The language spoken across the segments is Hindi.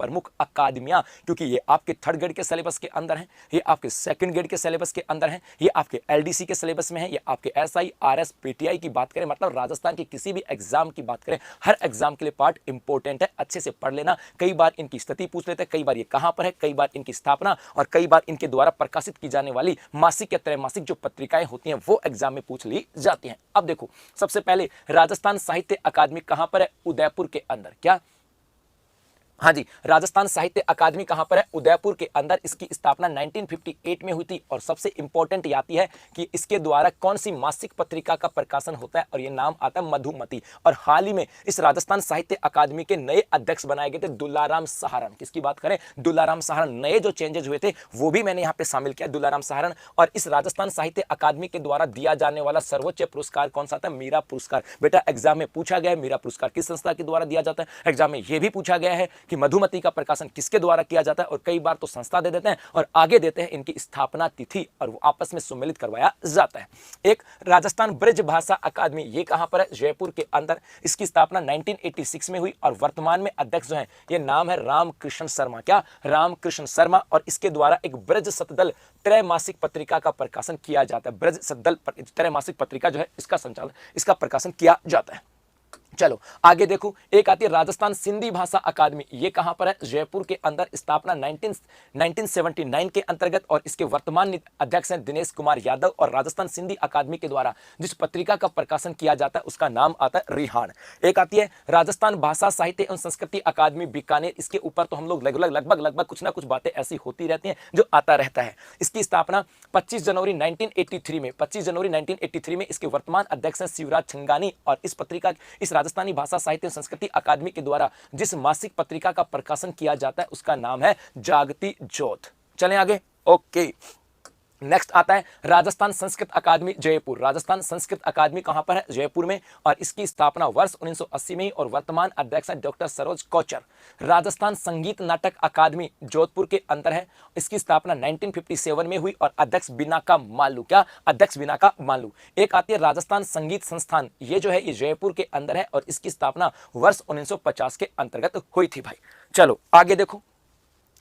प्रमुख अकादमियां, क्योंकि ये आपके थर्ड ग्रेड के सिलेबस के अंदर हैं, ये आपके सेकंड ग्रेड के सिलेबस के अंदर हैं, ये आपके एलडीसी के सिलेबस में है, ये आपके एसआई आरएस पीटीआई की बात करें, मतलब राजस्थान के किसी भी एग्जाम की बात करें, हर एग्जाम के लिए पार्ट इंपॉर्टेंट है, अच्छे से पढ़ लेना। कई बार इनकी स्थिति पूछ लेते हैं, कई बार ये कहां पर है, कई बार इनकी स्थापना, और कई बार इनके द्वारा प्रकाशित की जाने वाली मासिक या त्रैमासिक जो पत्रिकाएं होती हैं वो एग्जाम में पूछ ली जाती हैं। अब देखो, सबसे पहले राजस्थान साहित्य अकादमी कहां पर है? उदयपुर के अंदर। क्या? हाँ जी, राजस्थान साहित्य अकादमी कहां पर है? उदयपुर के अंदर। इसकी स्थापना 1958 में हुई थी, और सबसे इंपॉर्टेंट ये आती है कि इसके द्वारा कौन सी मासिक पत्रिका का प्रकाशन होता है, और ये नाम आता है मधुमती। और हाल ही में इस राजस्थान साहित्य अकादमी के नए अध्यक्ष बनाए गए थे दुलाराम सहारण। किसकी बात करें? दुलाराम सहारण। नए जो चेंजेस हुए थे वो भी मैंने यहाँ पे शामिल किया, दुलाराम सहारण। और इस राजस्थान साहित्य अकादमी के द्वारा दिया जाने वाला सर्वोच्च पुरस्कार कौन सा था? मीरा पुरस्कार। बेटा एग्जाम में पूछा गया है मीरा पुरस्कार किस संस्था के द्वारा दिया जाता है। एग्जाम में यह भी पूछा गया है कि मधुमती का प्रकाशन किसके द्वारा किया जाता है, और कई बार तो संस्था दे देते हैं और आगे देते हैं इनकी स्थापना तिथि, और वो आपस में सम्मिलित करवाया जाता है। एक राजस्थान ब्रज भाषा अकादमी, ये कहां पर है? जयपुर के अंदर। इसकी स्थापना 1986 में हुई, और वर्तमान में अध्यक्ष जो हैं ये नाम है रामकृष्ण शर्मा। क्या? रामकृष्ण शर्मा। और इसके द्वारा एक ब्रज सतदल त्रैमासिक पत्रिका का प्रकाशन किया जाता है। ब्रज सतदल त्रैमासिक पत्रिका जो है इसका संचालन, इसका प्रकाशन किया जाता है। चलो आगे देखो, एक आती है राजस्थान सिंधी भाषा अकादमी। ये कहां पर है? जयपुर के अंदर। स्थापना 1979 के अंतर्गत, और इसके वर्तमान अध्यक्ष हैं दिनेश कुमार यादव। और राजस्थान सिंधी अकादमी के द्वारा जिस पत्रिका का प्रकाशन किया जाता है उसका नाम आता है रिहान। एक आती है राजस्थान भाषा साहित्य एवं संस्कृति अकादमी बीकानेर। इसके ऊपर तो हम लोग लगभग कुछ ना कुछ बातें ऐसी होती रहती हैं जो आता रहता है। इसकी स्थापना 25 जनवरी 1983 में। इसके वर्तमान अध्यक्ष हैं शिवराज छंगानी। और इस पत्रिका, इस राजस्थानी भाषा साहित्य संस्कृति अकादमी के द्वारा जिस मासिक पत्रिका का प्रकाशन किया जाता है उसका नाम है जागती ज्योत। चलें आगे। ओके, नेक्स्ट आता है राजस्थान संस्कृत अकादमी जयपुर। राजस्थान संस्कृत अकादमी कहां पर है? जयपुर में। और इसकी स्थापना वर्ष 1980 में, और वर्तमान अध्यक्ष हैं डॉक्टर सरोज कोचर। राजस्थान संगीत नाटक अकादमी जोधपुर के अंदर है। इसकी स्थापना 1957 में हुई, और अध्यक्ष बिनाका मालू। क्या? अध्यक्ष बिनाका मालू। एक आती है राजस्थान संगीत संस्थान, ये जो है ये जयपुर के अंदर है, और इसकी स्थापना वर्ष 1950 के अंतर्गत हुई थी भाई। चलो आगे देखो,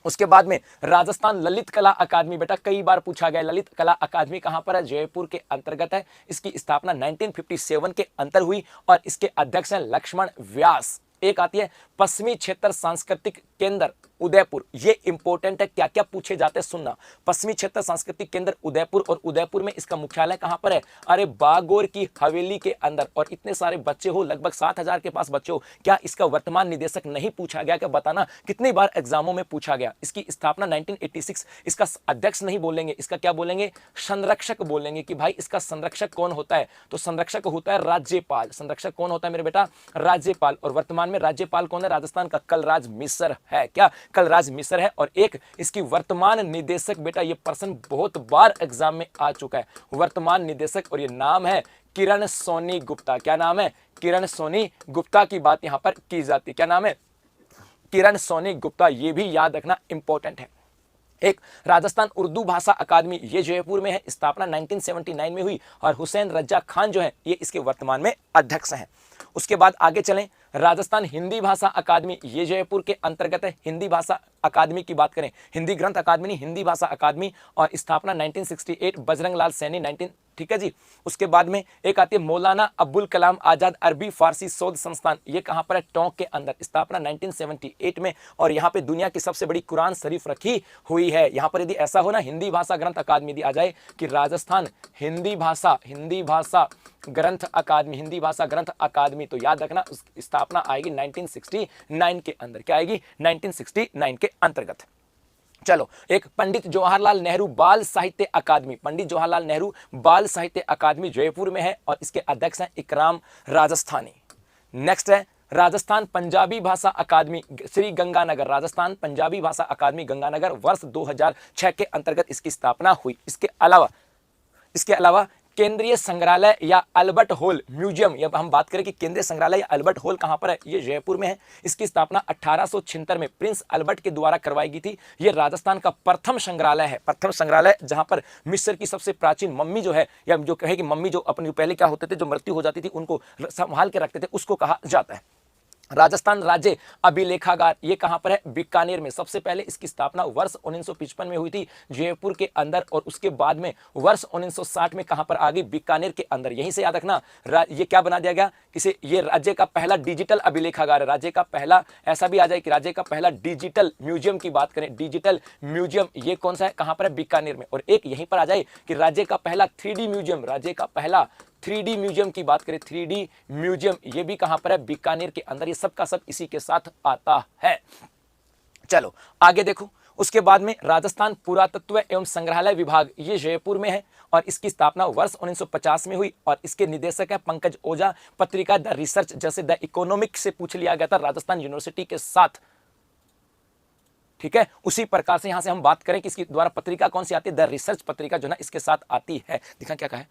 उसके बाद में राजस्थान ललित कला अकादमी। बेटा कई बार पूछा गया, ललित कला अकादमी कहां पर है? जयपुर के अंतर्गत है। इसकी स्थापना 1957 के अंतर हुई, और इसके अध्यक्ष हैं लक्ष्मण व्यास। एक आती है पश्चिमी क्षेत्र सांस्कृतिक केंद्र उदयपुर। ये इंपॉर्टेंट है, क्या क्या पूछे जाते हैं सुनना। पश्चिमी क्षेत्र सांस्कृतिक केंद्र उदयपुर, और उदयपुर में इसका मुख्यालय कहां पर है? अरे बागोर की हवेली के अंदर। और इतने सारे बच्चे हो, लगभग 7000 के पास बच्चे हो, क्या इसका वर्तमान निदेशक नहीं पूछा गया? क्या बताना कितनी बार एग्जामों में पूछा गया। इसकी स्थापना 1986। इसका अध्यक्ष नहीं बोलेंगे, इसका क्या बोलेंगे? संरक्षक बोलेंगे कि भाई इसका संरक्षक कौन होता है? तो संरक्षक होता है राज्यपाल। संरक्षक कौन होता है मेरे बेटा? राज्यपाल। और वर्तमान में राज्यपाल कौन है? राजस्थान का कलराज मिश्र है। क्या? कलराज मिश्र है। और एक इसकी वर्तमान निदेशक, बेटा ये प्रश्न बहुत बार एग्जाम में आ चुका है, वर्तमान निदेशक, और ये नाम है किरण सोनी गुप्ता। क्या नाम है? किरण सोनी गुप्ता की बात यहां पर की जाती है। क्या नाम है? किरण सोनी गुप्ता। ये भी याद रखना इंपॉर्टेंट है। एक राजस्थान उर्दू भाषा अकादमी, ये जयपुर में है। स्थापना 1979 में हुई, और हुसैन रज्जा खान जो है ये इसके वर्तमान में अध्यक्ष हैं। उसके बाद आगे चलें, राजस्थान हिंदी भाषा अकादमी, ये जयपुर के अंतर्गत है। हिंदी भाषा अकादमी की बात करें, हिंदी ग्रंथ अकादमी नहीं, हिंदी भाषा अकादमी, और स्थापना 1968, बजरंग लाल सैनी 19, ठीक है जी। उसके बाद में एक आती है मौलाना अब्दुल कलाम आजाद अरबी फारसी शोध संस्थान, ये कहां पर है? टोंक के अंदर। स्थापना 1978 में, और यहां पे दुनिया की सबसे बड़ी कुरान शरीफ रखी हुई है। यहां पर यदि ऐसा हो ना, हिंदी भाषा ग्रंथ अकादमी यदि आ जाए कि राजस्थान हिंदी भाषा ग्रंथ अकादमी, हिंदी भाषा ग्रंथ अकादमी, तो याद रखना उसकी स्थापना आएगी 1969 के अंदर। क्या आएगी? 1969 के अंतर्गत। चलो, एक पंडित जवाहरलाल नेहरू बाल साहित्य अकादमी, पंडित जवाहरलाल नेहरू बाल साहित्य अकादमी जयपुर में है, और इसके अध्यक्ष हैं इकराम राजस्थानी। नेक्स्ट है राजस्थान पंजाबी भाषा अकादमी श्री गंगानगर। राजस्थान पंजाबी भाषा अकादमी गंगानगर, वर्ष 2006 के अंतर्गत इसकी स्थापना हुई। इसके अलावा केंद्रीय संग्रहालय या अल्बर्ट हॉल म्यूजियम, या हम बात करें कि केंद्रीय संग्रहालय या अल्बर्ट हॉल कहां पर है? ये जयपुर में है। इसकी स्थापना 1876 में प्रिंस अल्बर्ट के द्वारा करवाई गई थी। ये राजस्थान का प्रथम संग्रहालय है, प्रथम संग्रहालय जहां पर मिस्र की सबसे प्राचीन मम्मी जो है, या जो कहे कि मम्मी जो अपनी पहले क्या होते थे, जो मृत्यु हो जाती थी उनको संभाल के रखते थे, उसको कहा जाता है। राजस्थान राज्य अभिलेखागार ये कहां पर है? बीकानेर में। सबसे पहले इसकी स्थापना वर्ष 1955 में हुई थी जयपुर के अंदर, और उसके बाद में वर्ष 1960 में कहां पर आ गई? बीकानेर के अंदर। यहीं से याद रखना ये क्या बना दिया गया? इसे ये राज्य का पहला डिजिटल अभिलेखागार है। राज्य का पहला, ऐसा भी आ जाए कि राज्य का पहला डिजिटल म्यूजियम की बात करें, डिजिटल म्यूजियम ये कौन सा है? कहां पर है? बीकानेर में। और एक यहीं पर आ जाए कि राज्य का पहला 3D म्यूजियम, राज्य का पहला 3D म्यूजियम की बात करें, 3D म्यूजियम ये भी कहां पर है? बीकानेर के अंदर। ये सब का सब इसी के साथ आता है। चलो आगे देखो, उसके बाद में राजस्थान पुरातत्व एवं संग्रहालय विभाग ये जयपुर में है, और इसकी स्थापना वर्ष 1950 में हुई, और इसके निदेशक है पंकज ओझा। पत्रिका द रिसर्च, जैसे द इकोनॉमिक से पूछ लिया गया था राजस्थान यूनिवर्सिटी के साथ, ठीक है, उसी प्रकार से यहां से हम बात करें कि इसकी द्वारा पत्रिका कौन सी आती है? द रिसर्च पत्रिका जो ना इसके साथ आती है। दिखा क्या कहा है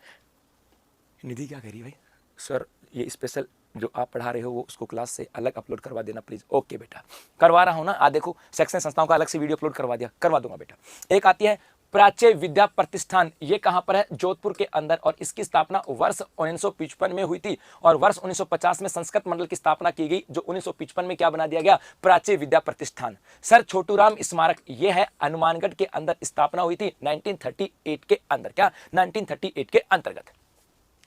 निधि? क्या कह रही है भाई? सर ये स्पेशल जो आप पढ़ा रहे हो वो उसको क्लास से अलग अपलोड करवा देना प्लीज। ओके बेटा, करवा रहा हूं ना। देखो शैक्षणिक संस्थाओं का अलग से वीडियो अपलोड करवा दूंगा बेटा। एक आती है प्राच्य विद्या प्रतिष्ठान, ये कहां पर है? जोधपुर के अंदर, और इसकी स्थापना वर्ष 1955 में हुई थी, और वर्ष 1950 में संस्कृत मंडल की स्थापना की गई, जो 1955 में क्या बना दिया गया? प्राच्य विद्या प्रतिष्ठान। सर छोटूराम स्मारक ये है हनुमानगढ़ के अंदर, स्थापना हुई थी 1938 के अंदर। क्या? 1938 के अंतर्गत।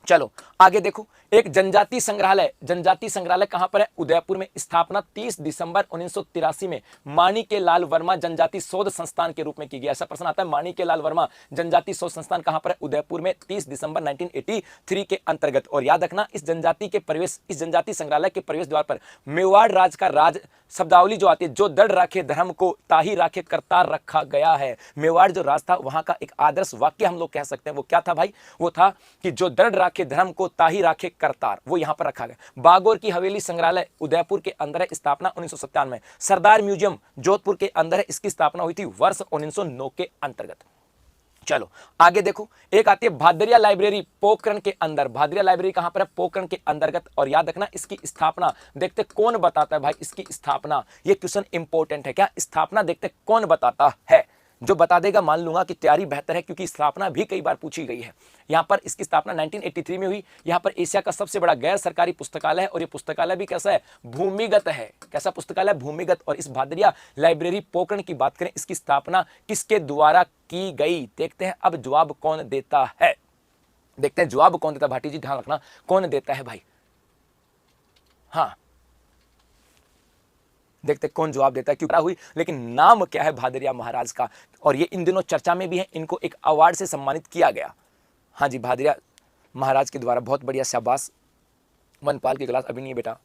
चलो आगे देखो, एक जनजाति संग्रहालय, जनजाति संग्रहालय कहां पर है? उदयपुर में। स्थापना 30 दिसंबर 1983 में माणिक्यलाल वर्मा जनजाति शोध संस्थान के रूप में की गई। ऐसा प्रश्न आता है, माणिक्यलाल वर्मा जनजाति शोध संस्थान कहां पर है? उदयपुर में, 30 दिसंबर 1983 के अंतर्गत। और याद रखना इस जनजाति संग्रहालय के प्रवेश द्वार पर मेवाड़ राज का राज शब्दावली जो आती है, जो दृढ़ राखे धर्म को ताही राखे करतार, रखा गया है। मेवाड़ जो राज था वहां का एक आदर्श वाक्य हम लोग कह सकते हैं, वो क्या था भाई? वो था कि जो दृढ़ राखे धर्म को ताही राखे करतार, वो यहां पर रखा गया। बागोर की हवेली संग्रहालय उदयपुर के अंदर है, स्थापना 1997 में। सरदार म्यूजियम जोधपुर के अंदर है, इसकी स्थापना हुई थी वर्ष 1909 के अंतर्गत। चलो आगे देखो, एक आती है भादरिया लाइब्रेरी पोखरण के अंदर। भादरिया लाइब्रेरी कहां पर है? पोखरण के अंतर्गत। और याद रखना इसकी स्थापना देखते कौन बताता है भाई? इसकी स्थापना, ये क्वेश्चन इंपॉर्टेंट है। क्या स्थापना देखते कौन बताता है? जो बता देगा मान लूंगा कि तैयारी बेहतर है, क्योंकि स्थापना भी कई बार पूछी गई है। यहां पर इसकी स्थापना 1983 में हुई। यहां पर एशिया का सबसे बड़ा गैर सरकारी पुस्तकालय है, और ये पुस्तकालय भी कैसा है? भूमिगत है। कैसा पुस्तकालय? भूमिगत। और इस भादरिया लाइब्रेरी पोखरण की बात करें, इसकी स्थापना किसके द्वारा की गई? देखते हैं अब जवाब कौन देता है। देखते हैं जवाब कौन देता है। भाटी जी ध्यान रखना, कौन देता है भाई? हाँ देखते कौन जवाब देता है, क्यों हुई, लेकिन नाम क्या है भादरिया महाराज का? और ये इन दिनों चर्चा में भी है, इनको एक अवार्ड से सम्मानित किया गया। हाँ जी, भादरिया महाराज के द्वारा। बहुत बढ़िया, शाबाश। मनपाल की क्लास अभी नहीं है बेटा,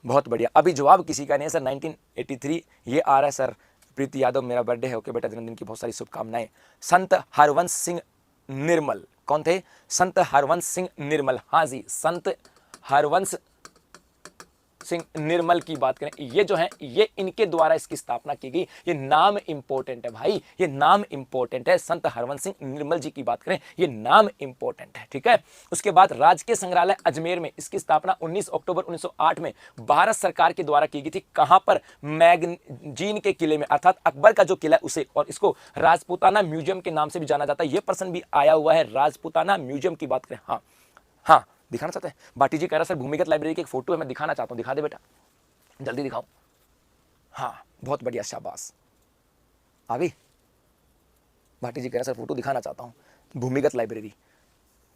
बहुत बढ़िया। अभी जवाब किसी का नहीं है सर। 1983 ये आ रहा है सर। प्रीति यादव मेरा बर्थडे है। ओके बेटा, जन्मदिन की बहुत सारी शुभकामनाएं। संत हरवंश सिंह निर्मल कौन थे? संत हरवंश सिंह निर्मल। हाँ जी, संत हरवंश सिंह निर्मल की बात करें, ये जो है ये इनके द्वारा इसकी स्थापना की गई। ये नाम इंपॉर्टेंट है भाई, ये नाम इंपॉर्टेंट है। संत हरवंश सिंह निर्मल जी की बात करें, ये नाम इंपॉर्टेंट है, ठीक है। उसके बाद राजकीय संग्रहालय अजमेर में, इसकी स्थापना 19 अक्टूबर 1908 में भारत सरकार के द्वारा की गई थी। कहां पर? मैगजीन के किले में, अर्थात अकबर का जो किला है उसे, और इसको राजपूताना म्यूजियम के नाम से भी जाना जाता है। यह प्रश्न भी आया हुआ है, राजपूताना म्यूजियम की बात करें। हाँ हाँ, दिखाना चाहते हैं? बाटी जी कह रहा सर भूमिगत लाइब्रेरी की एक फोटो है, मैं दिखाना चाहता हूं। दिखा दे बेटा, जल्दी दिखाओ। हाँ बहुत बढ़िया, शाबाश, आ गई। भाटी जी कह रहा सर फोटो दिखाना चाहता हूं। भूमिगत लाइब्रेरी,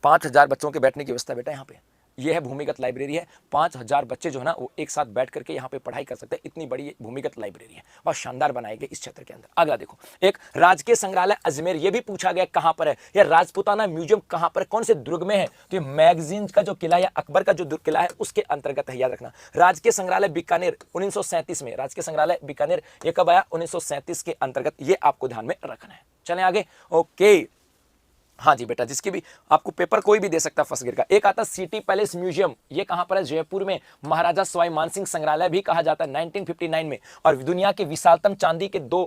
5000 बच्चों के बैठने की व्यवस्था बेटा यहाँ पे। ये है भूमिगत लाइब्रेरी है, 5000 बच्चे जो है ना वो एक साथ बैठ करके यहाँ पे पढ़ाई कर सकते हैं। इतनी बड़ी भूमिगत लाइब्रेरी है, बहुत शानदार बनाई गई इस क्षेत्र के अंदर। अगला देखो, एक राजकीय संग्रहालय अजमेर, ये भी पूछा गया कहां पर है, या राजपूताना म्यूजियम कहां पर, कौन से दुर्ग में है? तो ये मैगजीन का जो किला या अकबर का जो किला है उसके अंतर्गत है, याद रखना। राजकीय संग्रहालय बीकानेर 1937 में, राजकीय संग्रहालय बीकानेर ये कब आया? 1937 के अंतर्गत, ये आपको ध्यान में रखना है। चलें आगे, ओके। हाँ जी बेटा, जिसकी भी आपको पेपर कोई भी दे सकता है फर्स्ट गियर का। एक आता है सिटी पैलेस म्यूजियम, ये कहां पर है? जयपुर में। महाराजा सवाई मानसिंह संग्रहालय भी कहा जाता है 1959 में। और दुनिया के विशालतम चांदी के 2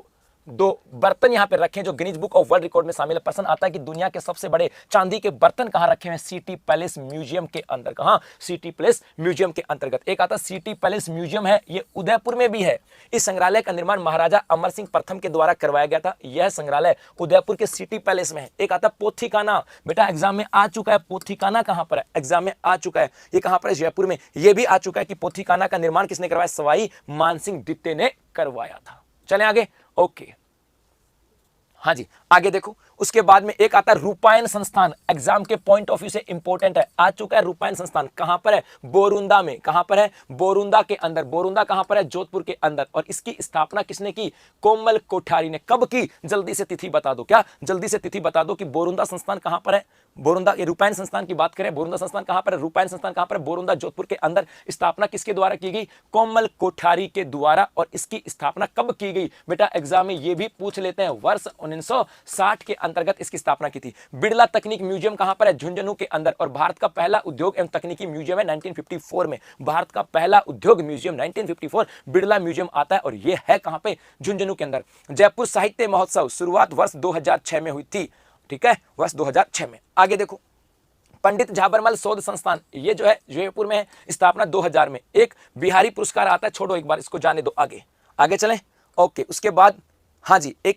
दो बर्तन यहाँ पे रखे जो Guinness book of world record में शामिल है। प्रश्न आता है कि दुनिया के सबसे बड़े चांदी के बर्तन कहाँ रखे हुए हैं? सिटी पैलेस म्यूजियम के अंदर। कहाँ? सिटी पैलेस म्यूजियम के अंतर्गत। एक आता सिटी पैलेस म्यूजियम है, ये उदयपुर में भी है। इस संग्रहालय का निर्माण महाराजा अमर सिंह प्रथम के द्वारा करवाया गया था। यह संग्रहालय उदयपुर के सिटी पैलेस में है। एक आता पोथीखाना, बेटा एग्जाम में आ चुका है। पोथीखाना कहां पर है? एग्जाम में आ चुका है। ये कहां पर है? जयपुर में। यह भी आ चुका है कि पोथीखाना का निर्माण किसने करवाया? सवाई मानसिंह द्वितीय ने करवाया था। चलें आगे। ओके, हाँ जी, आगे देखो। उसके बाद में एक आता है रूपायन संस्थान, एग्जाम के पॉइंट ऑफ व्यू से इंपॉर्टेंट है। आ चुका है रूपायन संस्थान। कहां पर है? बोरुंदा में। कहां पर है? बोरुंदा के अंदर। बोरुंदा कहां पर है? जोधपुर के अंदर। और इसकी स्थापना किसने की? कोमल कोठारी ने। कब की? जल्दी से तिथि बता दो। क्या? जल्दी से तिथि बता दो कि बोरुंदा संस्थान कहां पर है। बोरुंदा, ये रूपायन संस्थान की बात करें, बोरुंदा संस्थान कहां पर है? रूपायन संस्थान कहां पर है? बोरुंदा, जोधपुर के अंदर। स्थापना किसके द्वारा की गई? कोमल कोठारी के द्वारा। और इसकी स्थापना कब की गई? बेटा एग्जाम में ये भी पूछ लेते हैं। वर्ष 1960 के अंतर्गत इसकी स्थापना की थी। बिड़ला तकनीक म्यूजियम कहां पर है? झुंझुनू के अंदर। और भारत का पहला उद्योग एवं तकनीकी म्यूजियम है 1954 में। भारत का पहला उद्योग म्यूजियम 1954 बिड़ला म्यूजियम आता है। और यह है कहां पे? झुंझुनू के अंदर। जयपुर साहित्य महोत्सव शुरुआत वर्ष 2006 में हुई थी। ठीक है, वर्ष 2006 में। आगे देखो, पंडित झाबरमल शोध संस्थान, ये जो है जयपुर में है। स्थापना 2000 में। एक बिहारी पुरस्कार आता है, छोड़ो एक बार इसको जाने दो। आगे आगे चलें। ओके, उसके बाद हाँ जी, एक